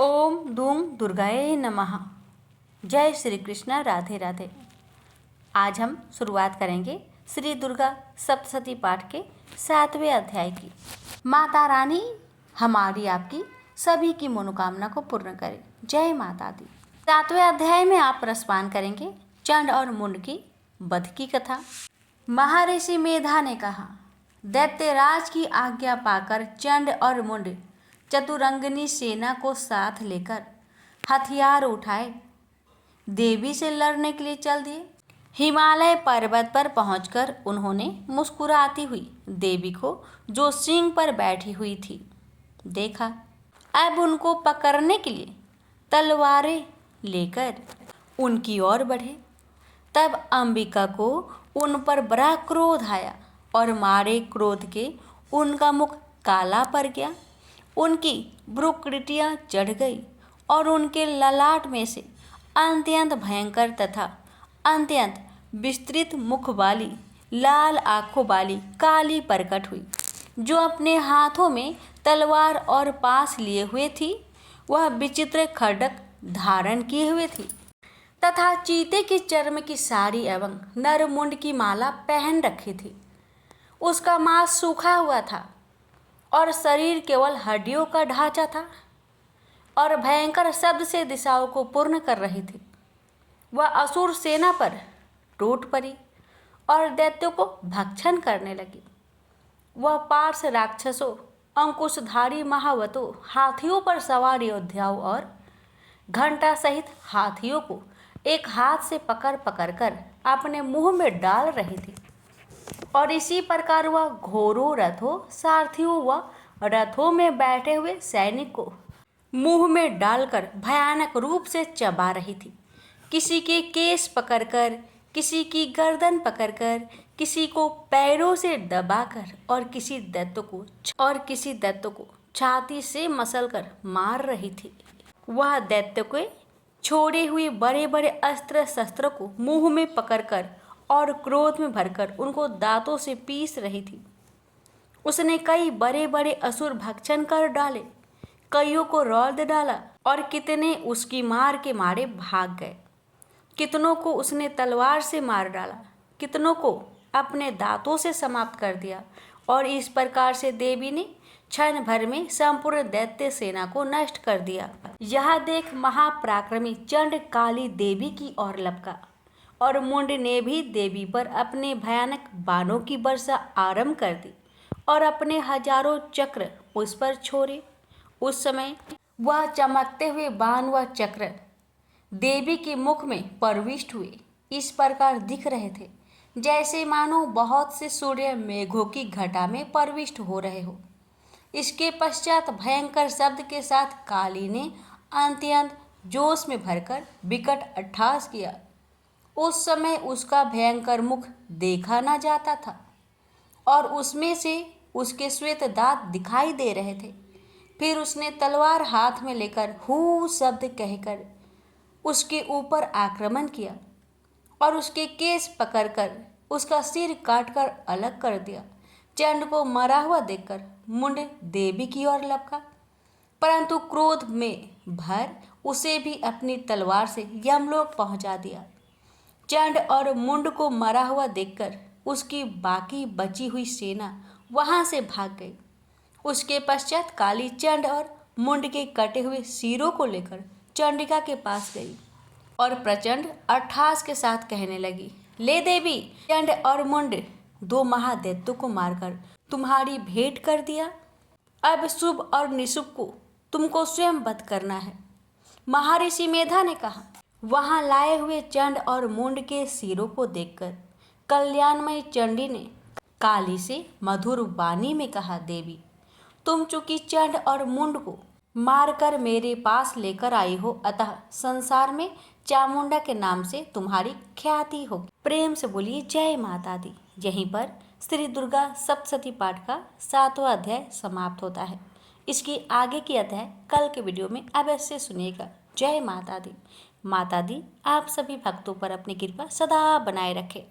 ओम धूम दुर्गाए नमः। जय श्री कृष्ण, राधे राधे। आज हम शुरुआत करेंगे श्री दुर्गा सप्तशती पाठ के 7वें अध्याय की। माता रानी हमारी आपकी सभी की मनोकामना को पूर्ण करे। जय माता दी। 7वें अध्याय में आप रसपान करेंगे चंड और मुंड की वध की कथा। महर्षि मेधा ने कहा, दैत्यराज की आज्ञा पाकर चंड और मुंड चतुरंगनी सेना को साथ लेकर हथियार उठाए देवी से लड़ने के लिए चल दिए। हिमालय पर्वत पर पहुंचकर उन्होंने मुस्कुराती हुई देवी को, जो सिंह पर बैठी हुई थी, देखा। अब उनको पकड़ने के लिए तलवारें लेकर उनकी ओर बढ़े। तब अंबिका को उन पर बड़ा क्रोध आया और मारे क्रोध के उनका मुख काला पड़ गया, उनकी भ्रुकुटियाँ चढ़ गई और उनके ललाट में से अत्यंत भयंकर तथा अत्यंत विस्तृत मुख वाली लाल आंखों वाली काली प्रकट हुई, जो अपने हाथों में तलवार और पास लिए हुए थी। वह विचित्र खड्ग धारण किए हुए थी तथा चीते की चर्म की साड़ी एवं नरमुंड की माला पहन रखी थी। उसका मांस सूखा हुआ था और शरीर केवल हड्डियों का ढांचा था और भयंकर शब्द से दिशाओं को पूर्ण कर रही थी। वह असुर सेना पर टूट पड़ी और दैत्यों को भक्षण करने लगी। वह पार्श राक्षसों, अंकुशधारी महावतों, हाथियों पर सवार योद्धाओं और घंटा सहित हाथियों को एक हाथ से पकड़ पकड़ कर अपने मुंह में डाल रही थी। और इसी प्रकार वह घोड़ों, रथों, सारथियों व रथों में बैठे हुए सैनिक को मुंह में डालकर भयानक रूप से चबा रही थी। किसी के केस पकड़कर, किसी की गर्दन पकड़कर, किसी को पैरों से दबाकर और किसी दैत्य को छाती से मसलकर मार रही थी। वह दैत्य के छोड़े हुए बड़े बड़े अस्त्र शस्त्र को मुंह में पकड़कर और क्रोध में भरकर उनको दांतों से पीस रही थी। उसने कई बड़े बड़े असुर भक्षण कर डाले, कईयों को रौंद डाला और कितने उसकी मार के मारे भाग गए। कितनों को उसने तलवार से मार डाला, कितनों को अपने दांतों से समाप्त कर दिया। और इस प्रकार से देवी ने क्षण भर में संपूर्ण दैत्य सेना को नष्ट कर दिया। यह देख महापराक्रमी चंड काली देवी की ओर लपका और मुंड ने भी देवी पर अपने भयानक बाणों की वर्षा आरंभ कर दी और अपने हजारों चक्र उस पर छोड़े। उस समय वह चमकते हुए बाण व चक्र देवी के मुख में प्रविष्ट हुए इस प्रकार दिख रहे थे, जैसे मानो बहुत से सूर्य मेघों की घटा में प्रविष्ट हो रहे हो। इसके पश्चात भयंकर शब्द के साथ काली ने अत्यंत जोश में भरकर विकट अट्टहास किया। उस समय उसका भयंकर मुख देखा न जाता था और उसमें से उसके श्वेत दांत दिखाई दे रहे थे। फिर उसने तलवार हाथ में लेकर हू शब्द कहकर उसके ऊपर आक्रमण किया और उसके केस पकड़कर उसका सिर काटकर अलग कर दिया। चंड को मरा हुआ देखकर मुंड देवी की ओर लपका, परंतु क्रोध में भर उसे भी अपनी तलवार से यमलोक पहुंचा दिया। चंड और मुंड को मरा हुआ देखकर उसकी बाकी बची हुई सेना वहां से भाग गई। उसके पश्चात काली चंड और मुंड के कटे हुए सिरों को लेकर चंडिका के पास गई और प्रचंड अट्टहास के साथ कहने लगी, ले देवी, चंड और मुंड दो महादैत्यों को मारकर तुम्हारी भेंट कर दिया। अब शुभ और निशुभ को तुमको स्वयं वध करना है। महर्षि मेधा ने कहा। वहां लाए हुए चंड और मुंड के सिरों को देखकर कल्याणमयी चंडी ने काली से मधुर वाणी में कहा, देवी, तुम चूंकि चंड और मुंड को मारकर मेरे पास लेकर आई हो, अतः संसार में चामुंडा के नाम से तुम्हारी ख्याति होगी। प्रेम से बोलिए जय माता दी। यहीं पर श्री दुर्गा सप्तशती पाठ का 7वां अध्याय समाप्त होता है। इसकी आगे की अध्याय कल के वीडियो में अवश्य सुनिएगा। जय माता दी। माता दी आप सभी भक्तों पर अपनी कृपा सदा बनाए रखे।